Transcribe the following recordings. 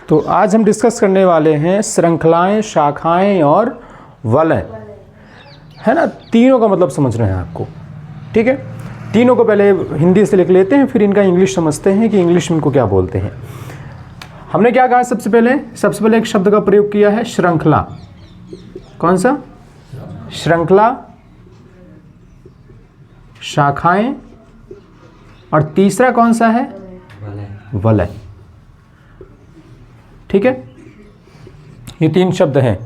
तो आज हम डिस्कस करने वाले हैं श्रृंखलाएं, शाखाएं और वलय, है ना। तीनों का मतलब समझना है आपको, ठीक है। तीनों को पहले हिंदी से लिख लेते हैं, फिर इनका इंग्लिश समझते हैं कि इंग्लिश में इनको क्या बोलते हैं। हमने क्या कहा सबसे पहले एक शब्द का प्रयोग किया है, श्रृंखला। कौन सा? श्रृंखला, शाखाएं, और तीसरा कौन सा है? वलय। ठीक है, ये तीन शब्द हैं।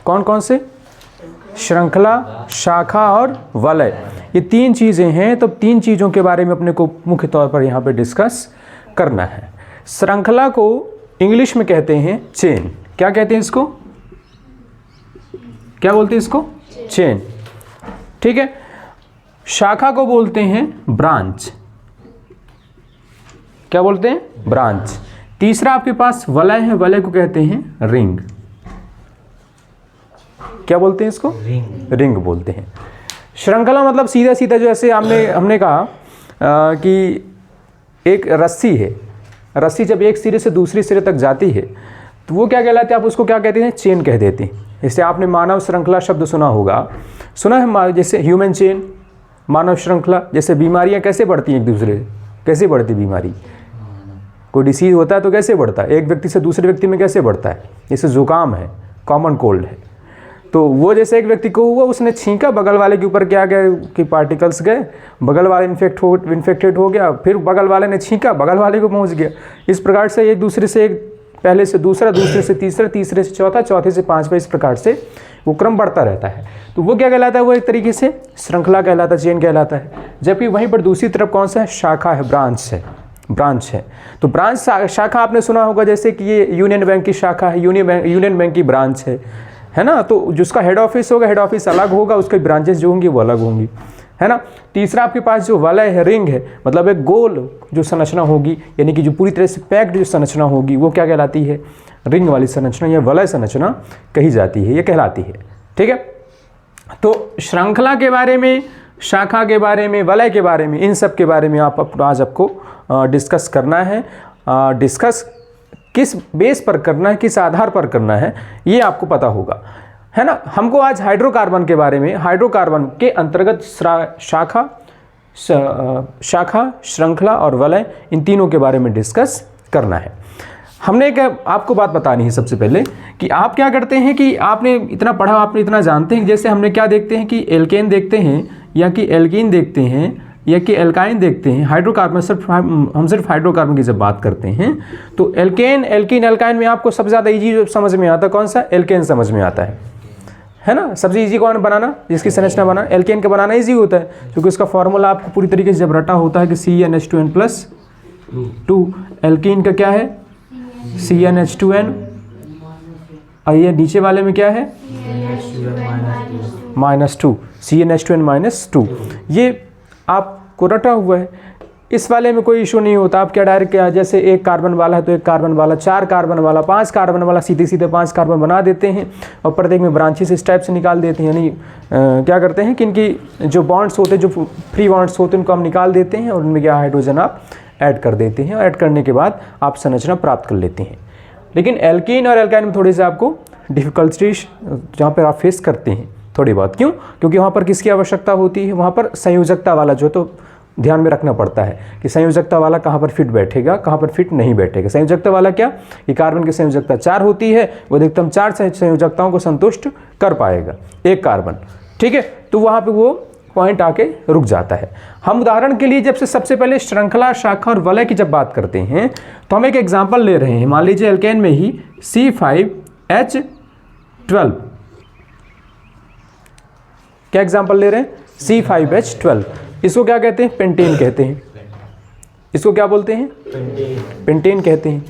कौन कौन से? श्रृंखला, शाखा और वलय। ये तीन चीज़ें हैं, तो तीन चीज़ों के बारे में अपने को मुख्य तौर पर यहाँ पे डिस्कस करना है। श्रृंखला को इंग्लिश में कहते हैं चेन। क्या कहते हैं इसको? क्या बोलते हैं इसको? चेन। ठीक है। शाखा को बोलते हैं ब्रांच। क्या बोलते हैं? ब्रांच। तीसरा आपके पास वलय है, वलय को कहते हैं रिंग। क्या बोलते हैं इसको? रिंग बोलते हैं। श्रृंखला मतलब सीधा सीधा जो ऐसे हमने कहा कि एक रस्सी है, रस्सी जब एक सिरे से दूसरे सिरे तक जाती है तो वो क्या कहलाते हैं? आप उसको क्या कहते हैं? चेन कह देते हैं। जैसे आपने मानव श्रृंखला शब्द सुना होगा, सुना है, जैसे ह्यूमन चेन, मानव श्रृंखला। जैसे बीमारियां कैसे बढ़ती हैं एक दूसरे, कैसे बढ़ती बीमारी? कोई डिसीज होता है तो कैसे बढ़ता है? एक व्यक्ति से दूसरे व्यक्ति में कैसे बढ़ता है? जैसे जुकाम है, कॉमन कोल्ड है, तो वो जैसे एक व्यक्ति को हुआ, उसने छींका, बगल वाले के ऊपर क्या गए कि पार्टिकल्स गए, बगल वाले इन्फेक्टेड हो गया, फिर बगल वाले ने छींका, बगल वाले को पहुंच गया। इस प्रकार से एक दूसरे से एक, पहले से दूसरा, दूसरे से तीसरा, तीसरे से चौथा, चौथे से पांचवा, इस प्रकार से वो क्रम बढ़ता रहता है। तो वो क्या कहलाता है? वो एक तरीके से श्रृंखला कहलाता है, चेन कहलाता है। जबकि वहीं पर दूसरी तरफ कौन सा है? शाखा है, ब्रांच है। तो ब्रांच शाखा आपने सुना होगा, जैसे कि ये यूनियन बैंक की शाखा है, यूनियन बैंक की ब्रांच है ना। तो जिसका हेड ऑफिस होगा, हेड ऑफिस अलग होगा, उसकी ब्रांचेस जो होंगी वो अलग होंगी, है ना। तीसरा आपके पास जो वलय है, रिंग है, मतलब एक गोल जो संरचना होगी, यानी कि जो पूरी तरह से पैक्ड जो संरचना होगी, वो क्या कहलाती है? रिंग वाली संरचना या वलय संरचना कही जाती है, ये कहलाती है। ठीक है। तो श्रृंखला के बारे में, शाखा के बारे में, वलय के बारे में, इन सब के बारे में आज आपको डिस्कस करना है। डिस्कस किस बेस पर करना है, किस आधार पर करना है, ये आपको पता होगा, है ना। हमको आज हाइड्रोकार्बन के बारे में, हाइड्रोकार्बन के अंतर्गत शाखा, श्रृंखला और वलय, इन तीनों के बारे में डिस्कस करना है। हमने एक आपको बात बतानी है सबसे पहले कि आप क्या करते हैं कि आपने इतना पढ़ा, आपने इतना जानते हैं कि जैसे हमने क्या देखते हैं कि एल्केन देखते हैं, या कि एल्कीन देखते हैं, या कि एल्काइन देखते हैं। हाइड्रोकार्बन हम सिर्फ हाइड्रोकार्बन की जब बात करते हैं तो एल्केन, एल्कीन, एल्काइन में आपको सबसे ज़्यादा ईजी जो समझ में आता है कौन सा? एल्केन समझ में आता है ना। सबसे ईजी कौन बनाना? जिसकी संरचना बनाना, एल्केन का बनाना ईजी होता है, क्योंकि उसका फॉर्मूला आपको पूरी तरीके से जब रटा होता है कि CnH2n+2। एल्कीन का क्या है? CnH2n, और ये नीचे वाले में क्या है? -2, CnH2n-2। ये आपको रटा हुआ है, इस वाले में कोई इशू नहीं होता। आप क्या डायरेक्ट क्या, जैसे एक कार्बन वाला है तो एक कार्बन वाला, 4 कार्बन वाला, 5 कार्बन वाला, सीधे सीधे 5 कार्बन बना देते हैं और प्रत्येक में ब्रांचेस इस टाइप से निकाल देते हैं। यानी क्या करते हैं कि इनकी जो बॉन्ड्स होते हैं, जो फ्री बॉन्ड्स होते हैं, उनको हम निकाल देते हैं और उनमें क्या हाइड्रोजन आप ऐड कर देते हैं, और ऐड करने के बाद आप संरचना प्राप्त कर लेते हैं। लेकिन एल्कीन और एल्काइन में थोड़ी सी आपको डिफिकल्टीज जहाँ पर आप फेस करते हैं थोड़ी बहुत। क्यों? क्योंकि वहाँ पर किसकी आवश्यकता होती है? वहाँ पर संयोजकता वाला जो, तो ध्यान में रखना पड़ता है कि संयोजकता वाला कहाँ पर फिट बैठेगा, कहाँ पर फिट नहीं बैठेगा। संयोजकता वाला क्या कि कार्बन की संयोजकता 4 होती है, वो अधिकतम 4 संयोजकताओं को संतुष्ट कर पाएगा एक कार्बन। ठीक है। तो वहाँ पर वो पॉइंट आके रुक जाता है। हम उदाहरण के लिए जब से सबसे पहले श्रृंखला, शाखा और वलय की जब बात करते हैं तो हम एक एग्जाम्पल ले रहे हैं। मान लीजिए एल्केन में ही C5H12, क्या एग्जाम्पल ले रहे हैं? C5H12। इसको क्या कहते हैं? पेंटेन कहते हैं। इसको क्या बोलते हैं? पेंटेन कहते हैं।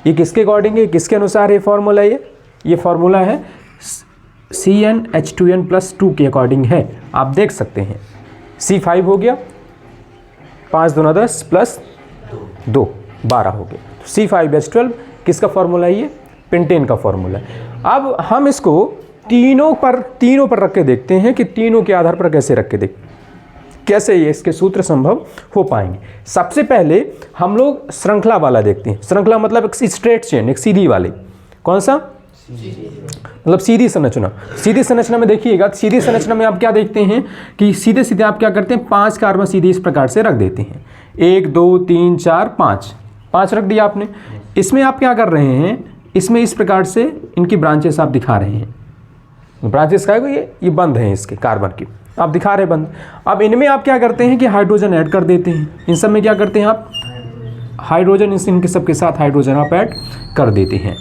ये किसके अकॉर्डिंग है, किसके अनुसार ये फॉर्मूला? ये फॉर्मूला है CnH2n+2 के अकॉर्डिंग है। आप देख सकते हैं C5 हो गया, 5 दूना 10 प्लस 2 12 हो गया। C5H12 किसका फॉर्मूला है? ये पेंटेन का फॉर्मूला है। अब हम इसको तीनों पर रख के देखते हैं कि तीनों के आधार पर कैसे रख के कैसे ये इसके सूत्र संभव हो पाएंगे। सबसे पहले हम लोग श्रृंखला वाला देखते हैं। श्रृंखला मतलब एक स्ट्रेट चेन, एक सीधी वाली, कौन सा? मतलब सीधी संरचना। सीधी संरचना में देखिएगा, सीधी संरचना में आप क्या देखते हैं कि सीधे सीधे आप क्या करते हैं, 5 कार्बन सीधे इस प्रकार से रख देते हैं। 1 2 3 4 5 रख दिया आपने। इसमें आप क्या कर रहे हैं, इसमें इस प्रकार से इनकी ब्रांचेस आप दिखा रहे हैं। ब्रांचेस का है ये बंद हैं इसके कार्बन की, आप दिखा रहे हैं बंद। अब इनमें आप क्या करते हैं कि हाइड्रोजन ऐड कर देते हैं। इन सब में क्या करते हैं आप, हाइड्रोजन, इनके सबके साथ हाइड्रोजन आप ऐड कर देते हैं।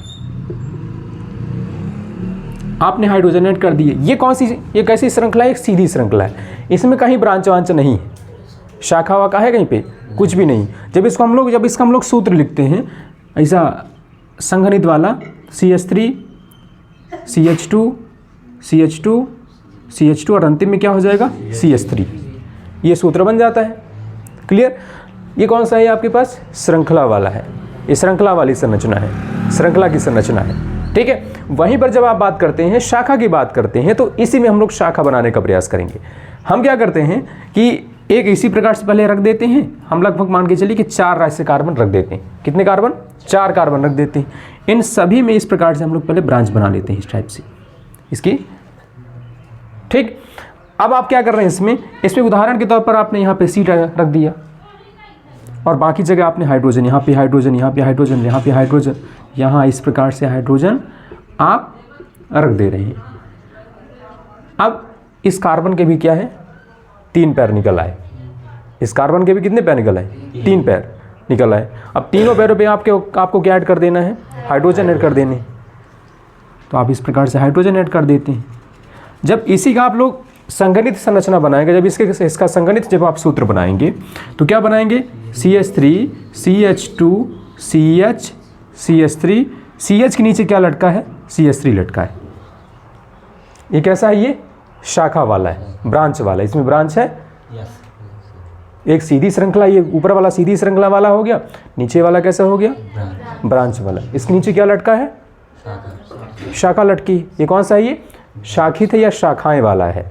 आपने हाइड्रोजन ऐड कर दिए। ये कौन सी, ये कैसी श्रृंखला है? एक सीधी श्रृंखला है। इसमें कहीं ब्रांच वांच नहीं है, शाखा वाखा है कहीं पे, कुछ भी नहीं। जब इसका हम लोग सूत्र लिखते हैं ऐसा संघनित वाला CH3 CH2 CH2 CH2 और अंतिम में क्या हो जाएगा CH3, ये सूत्र बन जाता है। क्लियर? ये कौन सा है आपके पास? श्रृंखला वाला है। ये श्रृंखला वाली संरचना है, श्रृंखला की संरचना है। ठीक है। वहीं पर जब आप बात करते हैं, शाखा की बात करते हैं, तो इसी में हम लोग शाखा बनाने का प्रयास करेंगे। हम क्या करते हैं कि एक इसी प्रकार से पहले रख देते हैं। हम लगभग मान के चलिए कि 4 ऐसे कार्बन रख देते हैं। कितने कार्बन? 4 कार्बन रख देते हैं। इन सभी में इस प्रकार से हम लोग पहले ब्रांच बना लेते हैं इस टाइप से इसकी। ठीक। अब आप क्या कर रहे हैं, इसमें उदाहरण के तौर पर आपने यहाँ पे C रख दिया और बाकी जगह आपने हाइड्रोजन, यहाँ पे हाइड्रोजन, यहाँ पे हाइड्रोजन, यहाँ पे हाइड्रोजन, यहाँ इस प्रकार से हाइड्रोजन आप रख दे रहे हैं। अब इस कार्बन के भी क्या है, 3 पैर निकल आए। इस कार्बन के भी कितने पैर निकल आए? 3 पैर निकल आए। अब तीनों पैरों पे आपको क्या ऐड कर देना है? हाइड्रोजन ऐड कर देने। तो आप इस प्रकार से हाइड्रोजन ऐड कर देते हैं। जब इसी का आप लोग संगणित संरचना बनाएंगे, जब इसका संगणित जब आप सूत्र बनाएंगे तो क्या बनाएंगे? CH3 CH2 CH CH3, CH के नीचे क्या लटका है? CH3 लटका है। ये कैसा है? ये शाखा वाला है, ब्रांच वाला। इसमें ब्रांच है, एक सीधी श्रृंखला, ये ऊपर वाला सीधी श्रृंखला वाला हो गया, नीचे वाला कैसा हो गया? ब्रांच वाला। इसके नीचे क्या लटका है? शाखा लटकी। ये कौन सा है? ये शाखित है या शाखाएं वाला है।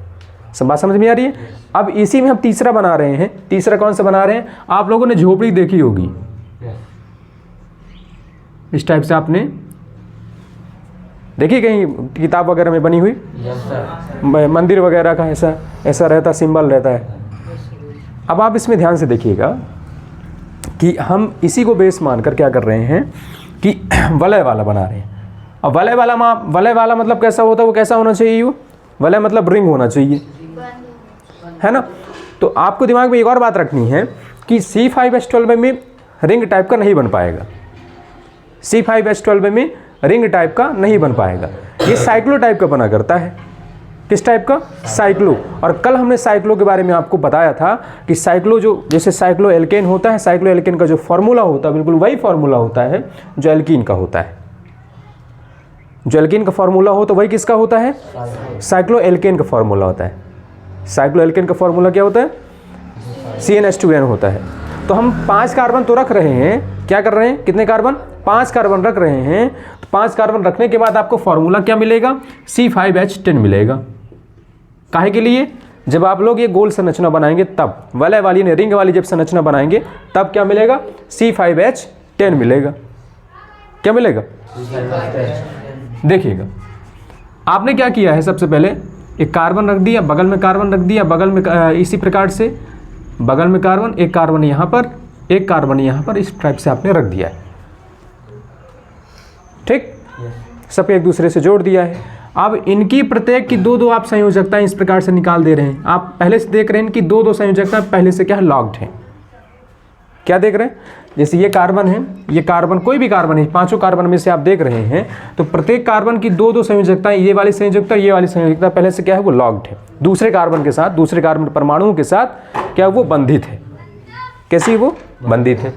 सब बात समझ में आ रही है? अब इसी में हम तीसरा बना रहे हैं। तीसरा कौन सा बना रहे हैं? आप लोगों ने झोपड़ी देखी होगी, इस टाइप से आपने देखी कहीं किताब वगैरह में बनी हुई? मंदिर वगैरह का ऐसा रहता, सिंबल रहता है। अब आप इसमें ध्यान से देखिएगा कि हम इसी को बेस मानकर क्या कर रहे हैं कि वलय वाला बना रहे हैं। अब वलय वाला मतलब कैसा होता है? वो कैसा होना चाहिए? वो वलय मतलब रिंग होना चाहिए, है ना? तो आपको दिमाग में एक और बात रखनी है कि C5H12 में रिंग टाइप का नहीं बन पाएगा। C5H12 में रिंग टाइप का नहीं बन पाएगा। ये साइक्लो टाइप का बना करता है। किस टाइप का? साइक्लो। और कल हमने साइक्लो के बारे में आपको बताया था कि साइक्लो जो जैसे साइक्लो एल्केन होता है, साइक्लो एल्केन का जो फॉर्मूला होता है बिल्कुल वही फॉर्मूला होता है जो एल्कीन का होता है। जो एल्कीन का फॉर्मूला हो तो वही किसका होता है? साइक्लो एल्केन का फॉर्मूला होता है। साइक्लो एल्केन का फॉर्मूला क्या होता है? CnH2n होता है। तो हम 5 कार्बन तो रख रहे हैं। क्या कर रहे हैं? कितने कार्बन? 5 कार्बन रख रहे हैं। तो 5 कार्बन रखने के बाद आपको फॉर्मूला क्या मिलेगा? C5H10 मिलेगा। काहे के लिए? जब आप लोग ये गोल संरचना बनाएंगे तब, वलय वाली ने रिंग वाली जब संरचना बनाएंगे तब क्या मिलेगा? C5H10 मिलेगा। क्या मिलेगा? देखिएगा, आपने क्या किया है, सबसे पहले एक कार्बन रख दिया, बगल में कार्बन रख दिया, बगल में इसी प्रकार से बगल में कार्बन, एक कार्बन यहाँ पर, एक कार्बन यहाँ पर, इस टाइप से आपने रख दिया है। ठीक, सब एक दूसरे से जोड़ दिया है। अब इनकी प्रत्येक की 2-2 आप संयोजकताएं इस प्रकार से निकाल दे रहे हैं। आप पहले से देख रहे हैं कि 2-2 संयोजकताएं पहले से क्या है? लॉग्ड है। क्या देख रहे हैं? जैसे ये कार्बन है, ये कार्बन, कोई भी कार्बन है, 5 कार्बन में से आप देख रहे हैं तो प्रत्येक कार्बन की 2-2 संयोजकताएं, ये वाली संयोजकता, ये वाली संयोजकता पहले से क्या है? वो लॉग्ड है। दूसरे कार्बन के साथ, दूसरे कार्बन परमाणुओं के साथ क्या वो बंधित है। कैसी वो? बंधित है।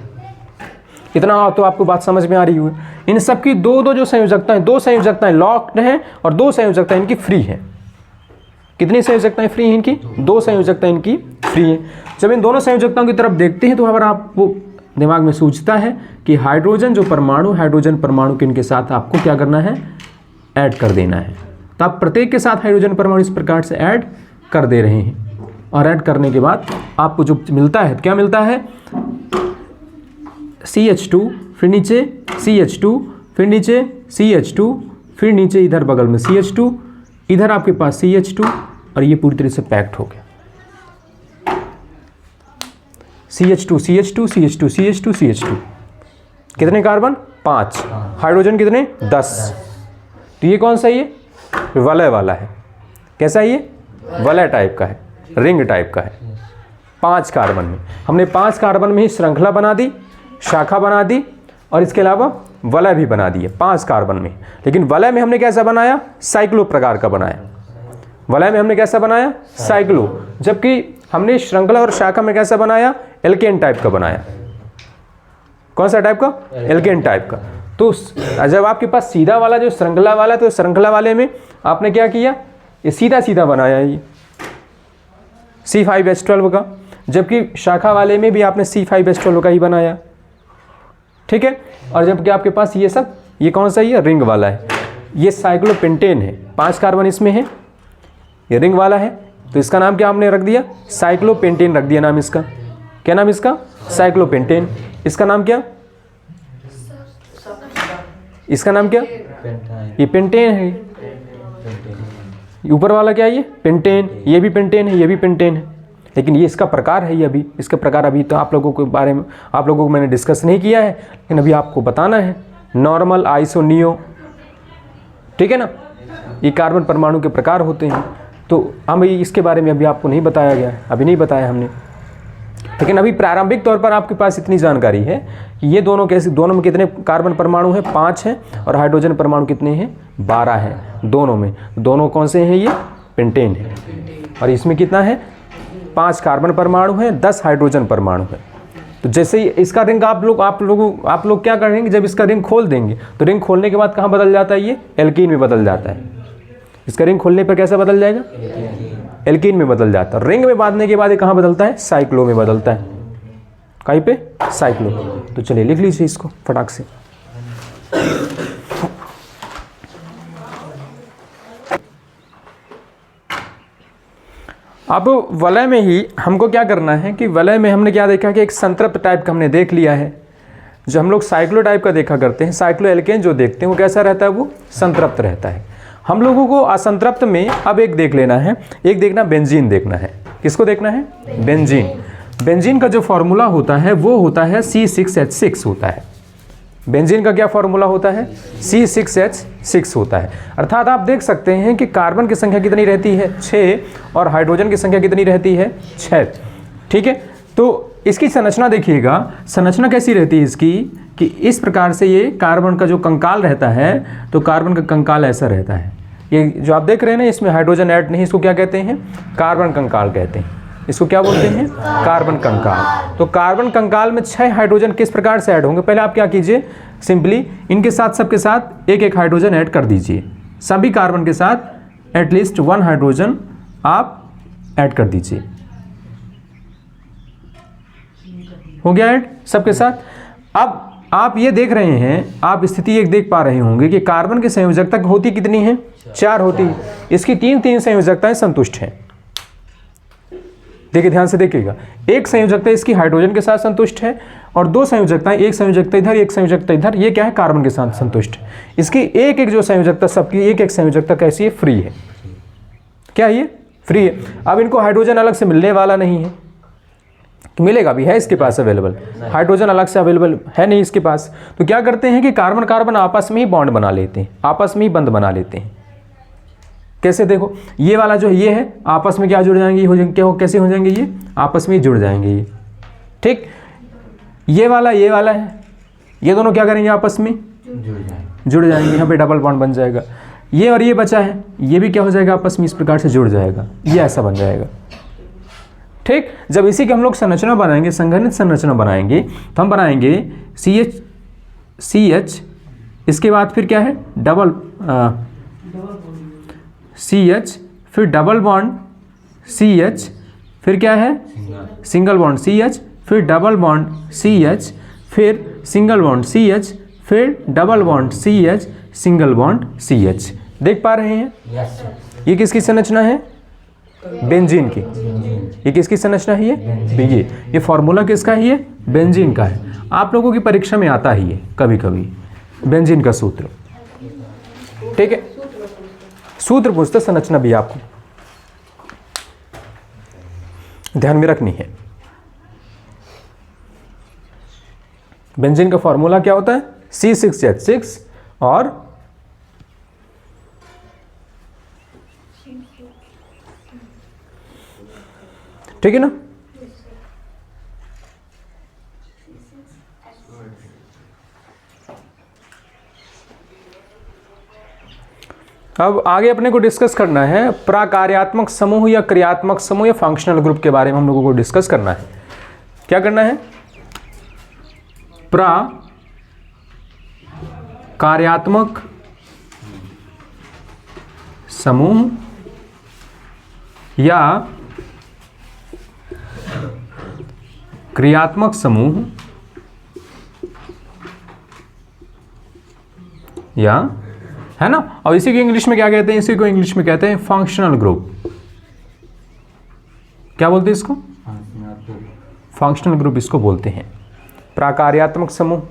इतना तो आपको बात समझ में आ रही है। इन सब की 2-2 जो संयोजकताएं, 2 संयोजकताएं लॉक्ड हैं और 2 संयोजकताएं इनकी फ्री हैं। कितनी संयोजकताएं फ्री हैं इनकी? 2 संयोजकताएं इनकी फ्री हैं। जब इन दोनों संयोजकताओं की तरफ देखते हैं तो अगर आपको दिमाग में सूझता है कि हाइड्रोजन जो परमाणु, हाइड्रोजन परमाणु के इनके साथ आपको क्या करना है? ऐड कर देना है। तो आप प्रत्येक के साथ हाइड्रोजन परमाणु इस प्रकार से ऐड कर दे रहे हैं और ऐड करने के बाद आपको जो मिलता है, क्या मिलता है? CH2, फिर नीचे CH2, फिर नीचे CH2, फिर नीचे इधर बगल में CH2, इधर आपके पास CH2 और ये पूरी तरह से पैक्ड हो गया। CH2 CH2 CH2 CH2 CH2, कितने कार्बन? 5, हाइड्रोजन कितने? 10। तो ये कौन सा है? ये वलय वाला है। कैसा है ये? वलय टाइप का है, रिंग टाइप का है। 5 कार्बन में हमने 5 कार्बन में ही श्रृंखला बना दी, शाखा बना दी और इसके अलावा वलय भी बना दिए 5 कार्बन में। लेकिन वलय में हमने कैसा बनाया? साइक्लो प्रकार का बनाया। वलय में हमने कैसा बनाया? साइक्लो। जबकि हमने श्रृंखला और शाखा में कैसा बनाया? एल्केन टाइप का बनाया। कौन सा टाइप का? एल्केन टाइप का। तो जब आपके पास सीधा वाला जो श्रृंखला वाला, तो श्रृंखला वाले में आपने क्या किया? ये सीधा सीधा बनाया ये C5H12 का, जबकि शाखा वाले में भी आपने C5H12 का ही बनाया। ठीक है। और जबकि आपके पास ये सब, ये कौन सा? ये रिंग वाला है, ये साइक्लोपेंटेन है। 5 कार्बन इसमें है, ये रिंग वाला है, तो इसका नाम क्या हमने रख दिया? साइक्लोपेंटेन रख दिया नाम इसका। क्या नाम इसका? साइक्लोपेंटेन। इसका नाम क्या? इसका नाम क्या? ये पेंटेन है। ऊपर वाला क्या है? ये पेंटेन। ये भी पेंटेन है, ये भी पेंटेन है, लेकिन ये इसका प्रकार है। ये अभी इसका प्रकार अभी तो आप लोगों के बारे में, आप लोगों को मैंने डिस्कस नहीं किया है, लेकिन अभी आपको बताना है। नॉर्मल, आइसो, नियो, ठीक है ना, ये कार्बन परमाणु के प्रकार होते हैं। तो हम इसके बारे में अभी आपको नहीं बताया गया है, अभी नहीं बताया हमने। लेकिन अभी प्रारंभिक तौर पर आपके पास इतनी जानकारी है कि ये दोनों कैसे, दोनों में कितने कार्बन परमाणु हैं? 5 हैं। और हाइड्रोजन परमाणु कितने हैं? 12 हैं दोनों में। दोनों कौन से हैं? ये पेंटेन है। और इसमें कितना है? 5 कार्बन परमाणु हैं, 10 हाइड्रोजन परमाणु है। तो जैसे ही इसका रिंग आप लोग क्या करेंगे? जब इसका रिंग खोल देंगे तो रिंग खोलने के बाद कहाँ बदल जाता है? ये एल्कीन में बदल जाता है। इसका रिंग खोलने पर कैसा बदल जाएगा? एल्कीन में बदल जाता है। रिंग में बांधने के बाद ये कहाँ बदलता है? साइक्लो में बदलता है। कहीं पे? साइक्लो। तो चलिए लिख लीजिए इसको फटाक से। अब वलय में ही हमको क्या करना है कि वलय में हमने क्या देखा कि एक संतृप्त टाइप का हमने देख लिया है। जो हम लोग साइक्लो टाइप का देखा करते हैं, साइक्लो एल्केन जो देखते हैं वो कैसा रहता है? वो संतृप्त रहता है। हम लोगों को असंतृप्त में अब एक देख लेना है, एक देखना बेंजीन देखना है। किसको देखना है? बेंजीन। बेंजीन का जो फॉर्मूला होता है वो होता है C6H6 होता है। बेंजीन का क्या फॉर्मूला होता है? C6H6 होता है। अर्थात आप देख सकते हैं कि कार्बन की संख्या कितनी रहती है? 6, और हाइड्रोजन की संख्या कितनी रहती है? 6। ठीक है। तो इसकी संरचना देखिएगा, संरचना कैसी रहती है इसकी कि इस प्रकार से ये कार्बन का जो कंकाल रहता है, तो कार्बन का कंकाल ऐसा रहता है। ये जो आप देख रहे हैं ना, इसमें हाइड्रोजन ऐड नहीं, इसको क्या कहते हैं? कार्बन कंकाल कहते हैं। इसको क्या बोलते हैं? कार्बन कंकाल। तो कार्बन कंकाल में 6 हाइड्रोजन किस प्रकार से ऐड होंगे? पहले आप क्या कीजिए, सिंपली इनके साथ, सबके साथ एक एक हाइड्रोजन ऐड कर दीजिए। सभी कार्बन के साथ एटलीस्ट 1 हाइड्रोजन आप ऐड कर दीजिए। हो गया ऐड सबके साथ। अब आप ये देख रहे हैं, आप स्थिति एक देख पा रहे होंगे कि कार्बन की संयोजकता होती कितनी है? 4 होती है। इसकी 3 संयोजकताएं संतुष्ट हैं। देखिए ध्यान से देखिएगा, एक संयोजकता इसकी हाइड्रोजन के साथ संतुष्ट है और 2 संयोजकताएं, एक संयोजकता इधर, एक संयोजकता इधर, ये क्या है? कार्बन के साथ संतुष्ट है। इसकी एक एक जो संयोजकता, सबकी एक एक संयोजकता कैसी है? फ्री है। क्या ये? फ्री है। अब इनको हाइड्रोजन अलग से मिलने वाला नहीं है, मिलेगा भी है इसके पास अवेलेबल, हाइड्रोजन अलग से अवेलेबल है नहीं इसके पास। तो क्या करते हैं कि कार्बन कार्बन आपस में ही बॉन्ड बना लेते हैं, आपस में ही बंध बना लेते हैं। कैसे? देखो ये वाला जो ये है, आपस में क्या जुड़ जाएंगे? क्या कैसे हो जाएंगे? ये आपस में ही जुड़ जाएंगे ये। ठीक। ये वाला है, ये दोनों क्या करेंगे? आपस में जुड़ जाएंगे। यहाँ पे डबल बॉन्ड बन जाएगा। ये और ये बचा है, ये भी क्या हो जाएगा? आपस में इस प्रकार से जुड़ जाएगा। ये ऐसा बन जाएगा। ठीक। जब इसी की हम लोग संरचना बनाएंगे, संघनित संरचना बनाएंगे, तो हम बनाएंगे CH, इसके बाद फिर क्या है? डबल CH, फिर डबल बॉन्ड CH, फिर क्या है? सिंगल बॉन्ड CH, फिर डबल बॉन्ड CH, फिर सिंगल बॉन्ड CH, फिर double bond CH, single bond CH। देख पा रहे हैं? ये किसकी संरचना है? बेंजीन की। ये किसकी संरचना है? ये फॉर्मूला किसका है? ये बेंजीन का है। आप लोगों की परीक्षा में आता ही है कभी कभी बेंजीन का सूत्र। ठीक है, सूत्र पूछते, संरचना भी आपको ध्यान में रखनी है। बेंजीन का फॉर्मूला क्या होता है? C6H6 और ठीक है ना। अब आगे अपने को डिस्कस करना है प्राकार्यात्मक समूह या क्रियात्मक समूह या फंक्शनल ग्रुप के बारे में हम लोगों को डिस्कस करना है। क्या करना है? प्राकार्यात्मक समूह या क्रियात्मक समूह या, है ना। और इसी को इंग्लिश में क्या कहते हैं? इसी को इंग्लिश में कहते हैं फंक्शनल ग्रुप। क्या बोलते हैं इसको? फंक्शनल ग्रुप इसको बोलते हैं। प्राकार्यात्मक समूह,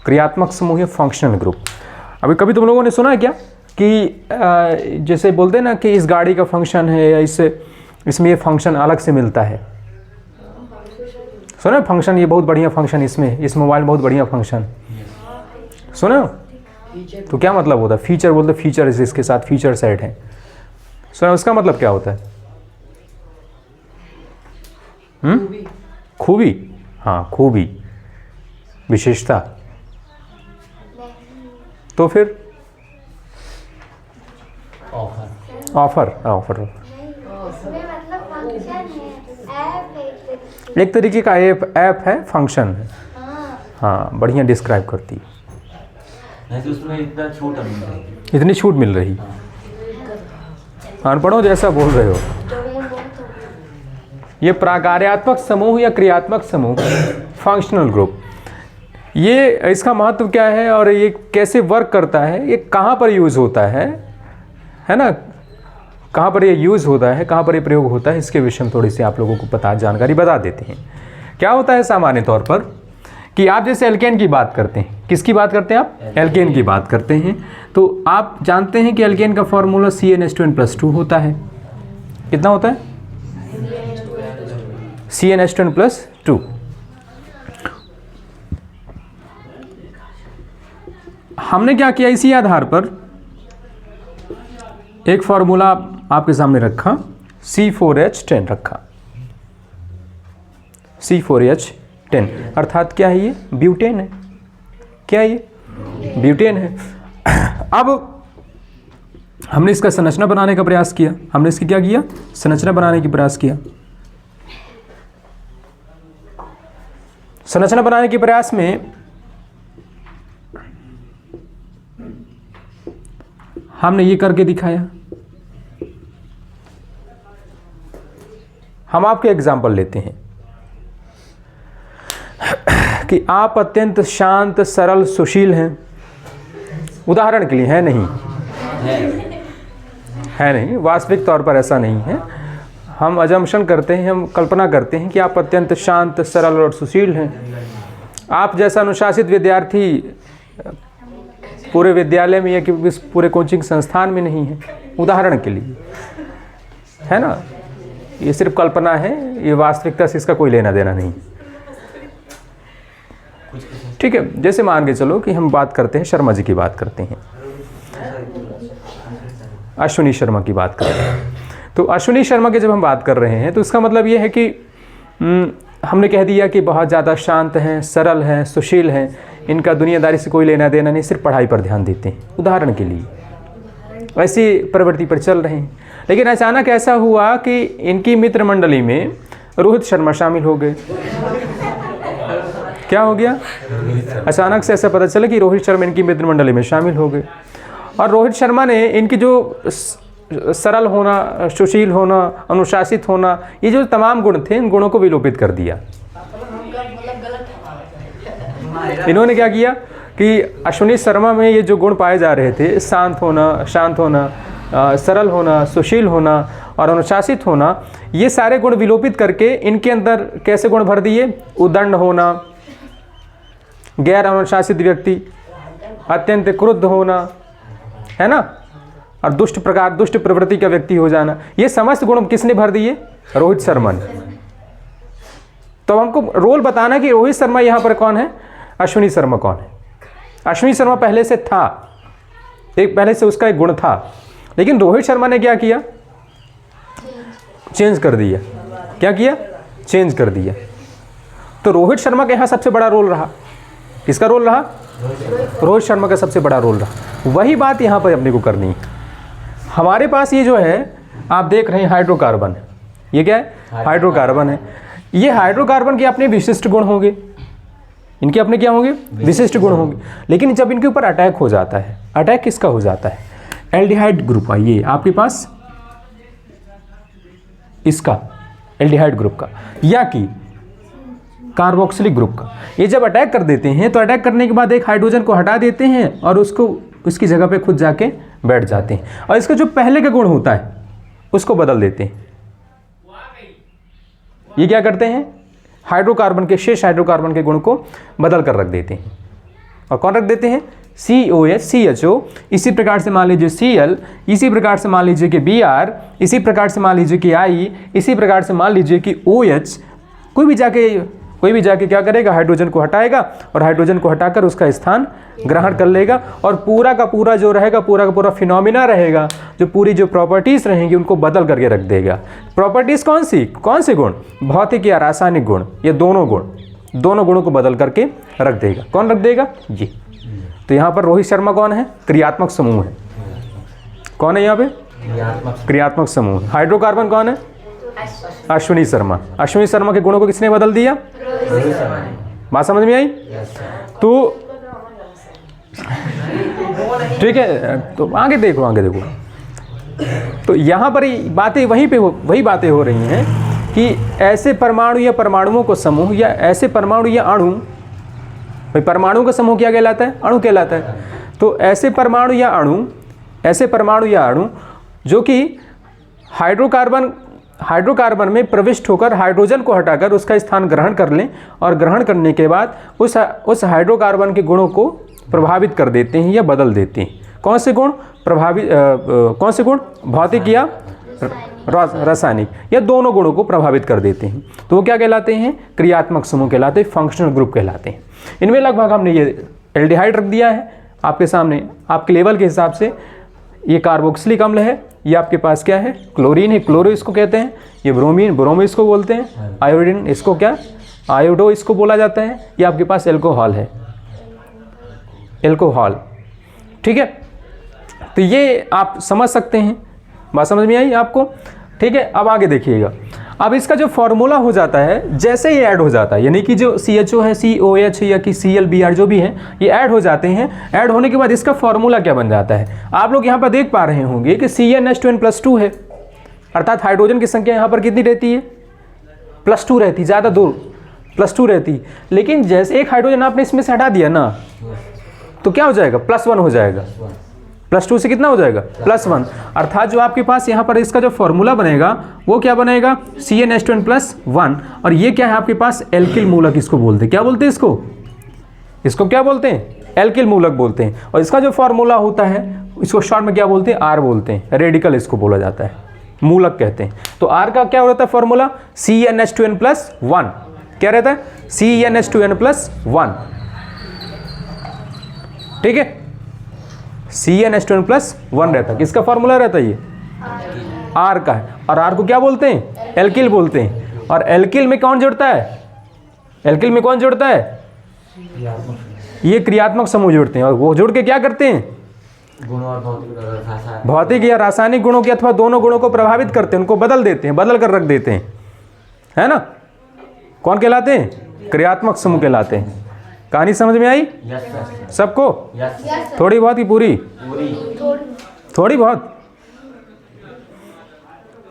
क्रियात्मक समूह या फंक्शनल ग्रुप। अभी कभी तुम लोगों ने सुना है क्या कि जैसे बोलते हैं ना कि इस गाड़ी का फंक्शन है या इसमें ये फंक्शन अलग से मिलता है। सुना फंक्शन, ये बहुत बढ़िया फंक्शन, इसमें इस मोबाइल बहुत बढ़िया फंक्शन, सुना? तो क्या मतलब होता है? फीचर बोलते, फीचर इसके साथ फीचर सेट है। सुना, उसका मतलब क्या होता है? खूबी। हाँ, खूबी, विशेषता। तो फिर ऑफर एक तरीके का ऐप है, फंक्शन है। हाँ, बढ़िया डिस्क्राइब करती है। तो उसमें इतना छूट मिल रही, इतनी छूट मिल रही। अनपढ़ों जैसा बोल रहे हो। ये प्राकार्यात्मक समूह या क्रियात्मक समूह, फंक्शनल ग्रुप, ये इसका महत्व क्या है और ये कैसे वर्क करता है, ये कहाँ पर यूज़ होता है ना, कहाँ पर ये यूज़ होता है, कहाँ पर ये प्रयोग होता है, इसके विषय में थोड़ी सी आप लोगों को जानकारी बता देते हैं। क्या होता है सामान्य तौर पर कि आप जैसे एल्केन की बात करते हैं, किसकी बात करते हैं आप? एल्केन की बात करते हैं। तो आप जानते हैं कि एल्केन का फॉर्मूला CnH2n+2 होता है। कितना होता है? CnH2n+2। हमने क्या किया, इसी आधार पर एक फॉर्मूला आपके सामने रखा, C4H10 रखा। C4H10 अर्थात क्या है? ये ब्यूटेन है। क्या है ये? ब्यूटेन है। अब हमने इसका संरचना बनाने का प्रयास किया। हमने इसकी क्या किया? संरचना बनाने की प्रयास किया। संरचना बनाने के प्रयास में हमने ये करके दिखाया। हम आपके एग्जाम्पल लेते हैं कि आप अत्यंत शांत, सरल, सुशील हैं। उदाहरण के लिए, है नहीं? है नहीं, वास्तविक तौर पर ऐसा नहीं है। हम अजम्पशन करते हैं, हम कल्पना करते हैं कि आप अत्यंत शांत, सरल और सुशील हैं। आप जैसा अनुशासित विद्यार्थी पूरे विद्यालय में या कि पूरे कोचिंग संस्थान में नहीं है। उदाहरण के लिए, है ना। ये सिर्फ कल्पना है, ये वास्तविकता से इसका कोई लेना देना नहीं। ठीक है, जैसे मान के चलो कि हम बात करते हैं, शर्मा जी की बात करते हैं, अश्विनी शर्मा की बात करते हैं। तो अश्विनी शर्मा की जब हम बात कर रहे हैं तो इसका मतलब ये है कि हमने कह दिया कि बहुत ज़्यादा शांत हैं, सरल हैं, सुशील हैं, इनका दुनियादारी से कोई लेना देना नहीं, सिर्फ पढ़ाई पर ध्यान देते हैं। उदाहरण के लिए ऐसी प्रवृत्ति पर चल रहे हैं। लेकिन अचानक ऐसा हुआ कि इनकी मित्र मंडली में रोहित शर्मा शामिल हो गए। क्या हो गया? अचानक से ऐसा पता चला कि रोहित शर्मा इनकी मित्र मंडली में शामिल हो गए। और रोहित शर्मा ने इनकी जो सरल होना, सुशील होना, अनुशासित होना, ये जो तमाम गुण थे, इन गुणों को विलोपित कर दिया। इन्होंने क्या किया कि अश्विनी शर्मा में ये जो गुण पाए जा रहे थे, शांत होना, सरल होना, सुशील होना और अनुशासित होना, ये सारे गुण विलोपित करके इनके अंदर कैसे गुण भर दिए? उद्दंड होना, गैर अनुशासित व्यक्ति, अत्यंत क्रुद्ध होना, है ना, और दुष्ट प्रवृत्ति का व्यक्ति हो जाना, ये समस्त गुण किसने भर दिए? रोहित शर्मा ने। तो हमको रोल बताना कि रोहित शर्मा यहाँ पर कौन है, अश्विनी शर्मा कौन है। अश्विनी शर्मा पहले से था, पहले से उसका एक गुण था, लेकिन रोहित शर्मा ने क्या किया? चेंज कर दिया। क्या किया? चेंज कर दिया। तो रोहित शर्मा का यहाँ सबसे बड़ा रोल रहा। किसका रोल रहा? रोहित शर्मा का सबसे बड़ा रोल रहा। वही बात यहाँ पर अपने को करनी है। हमारे पास ये जो है आप देख रहे हैं हाइड्रोकार्बन, ये क्या है? हाइड्रोकार्बन है। ये हाइड्रोकार्बन के अपने विशिष्ट गुण होंगे, इनके अपने क्या होंगे? विशिष्ट गुण होंगे। लेकिन जब इनके ऊपर अटैक हो जाता है, अटैक किसका हो जाता है? एल्डिहाइड ग्रुप का, ये आपके पास इसका एल्डिहाइड ग्रुप का, या कि कार्बोक्सिलिक ग्रुप का, ये जब अटैक कर देते हैं तो अटैक करने के बाद एक हाइड्रोजन को हटा देते हैं और उसको उसकी जगह पे खुद जाके बैठ जाते हैं, और इसका जो पहले का गुण होता है उसको बदल देते हैं। ये क्या करते हैं? हाइड्रोकार्बन के, शेष हाइड्रोकार्बन के गुण को बदल कर रख देते हैं। और कौन रख देते हैं? COH, CHO, इसी प्रकार से मान लीजिए Cl, इसी प्रकार से मान लीजिए कि Br, इसी प्रकार से मान लीजिए कि I, इसी प्रकार से मान लीजिए कि OH। कोई भी जाके क्या करेगा? हाइड्रोजन को हटाएगा और हाइड्रोजन को हटाकर उसका स्थान ग्रहण कर लेगा, और पूरा का पूरा जो रहेगा, पूरा का पूरा फिनोमिना रहेगा, जो पूरी जो प्रॉपर्टीज़ रहेंगी उनको बदल करके रख देगा। प्रॉपर्टीज़ कौन से गुण? भौतिक या रासायनिक गुण, ये दोनों गुणों को बदल करके रख देगा। कौन रख देगा? ये। तो यहाँ पर रोहित शर्मा कौन है? क्रियात्मक समूह है। कौन है यहाँ पे? क्रियात्मक समूह। हाइड्रोकार्बन कौन है? अश्विनी शर्मा। अश्विनी शर्मा के गुणों को किसने बदल दिया? बात समझ में आई? तो ठीक है, तो आगे देखो। तो यहाँ पर बातें वही बातें हो रही हैं कि ऐसे परमाणु या परमाणुओं को समूह, या ऐसे परमाणु या अणु, भाई परमाणु का समूह क्या कहलाता है? अणु कहलाता है। तो ऐसे परमाणु या अणु जो कि हाइड्रोकार्बन में प्रविष्ट होकर हाइड्रोजन को हटाकर उसका स्थान ग्रहण कर लें, और ग्रहण करने के बाद उस हाइड्रोकार्बन के गुणों को प्रभावित कर देते हैं या बदल देते हैं। कौन से गुण? कौन से गुण? भौतिक या रासायनिक, या दोनों गुणों को प्रभावित कर देते हैं। तो वो क्या कहलाते हैं? क्रियात्मक समूह कहलाते हैं, फंक्शनल ग्रुप कहलाते हैं। इनमें लगभग हमने ये एल्डिहाइड रख दिया है आपके सामने, आपके लेवल के हिसाब से। ये कार्बोक्सिलिक अम्ल है, ये आपके पास क्या है? क्लोरीन है, क्लोरो इसको कहते हैं। ये ब्रोमो इसको बोलते हैं। आयोडीन इसको क्या? आयोडो इसको बोला जाता है। ये आपके पास एल्कोहल है, एल्कोहल। ठीक है, तो ये आप समझ सकते हैं। बात समझ में आई आपको? ठीक है, अब आगे देखिएगा। अब इसका जो फॉर्मूला हो जाता है, जैसे ये ऐड हो जाता है, यानी कि जो CHO है, COH या कि Cl, Br जो भी है, ये ऐड हो जाते हैं। ऐड होने के बाद इसका फॉर्मूला क्या बन जाता है? आप लोग यहाँ पर देख पा रहे होंगे कि CnH2n+2 है, अर्थात हाइड्रोजन की संख्या यहाँ पर कितनी रहती है? +2 रहती, ज़्यादा दूर +2 रहती। लेकिन जैसे एक हाइड्रोजन आपने इसमें से हटा दिया ना, तो क्या हो जाएगा? +1 हो जाएगा। +2 से कितना हो जाएगा? +1। अर्थात जो आपके पास यहाँ पर इसका जो फॉर्मूला बनेगा वो क्या बनेगा? CnH2n+1। और ये क्या है आपके पास? एल्किल मूलक इसको बोलते हैं। क्या बोलते हैं इसको क्या बोलते हैं? एल्किल मूलक बोलते हैं। और इसका जो फॉर्मूला होता है इसको शॉर्ट में क्या बोलते हैं? R बोलते हैं। रेडिकल इसको बोला जाता है, मूलक कहते हैं। तो R का क्या होता है फॉर्मूला? CnH2n+1। क्या रहता है? CnH2n+1। ठीक है, CnH2n+1 रहता है। किसका फॉर्मूला रहता है? ये R का है। और R को क्या बोलते हैं? एल्किल बोलते हैं। और एल्किल में कौन जुड़ता है? एल्किल में कौन जुड़ता है? ये क्रियात्मक समूह जुड़ते हैं। और वो जुड़ के क्या करते हैं? भौतिक या रासायनिक गुणों के अथवा दोनों गुणों को प्रभावित करते हैं, उनको बदल देते हैं, बदल कर रख देते हैं, है ना? कौन कहलाते हैं? क्रियात्मक समूह कहलाते हैं। कहानी समझ में आई सबको? थोड़ी बहुत की पूरी? थोड़ी बहुत।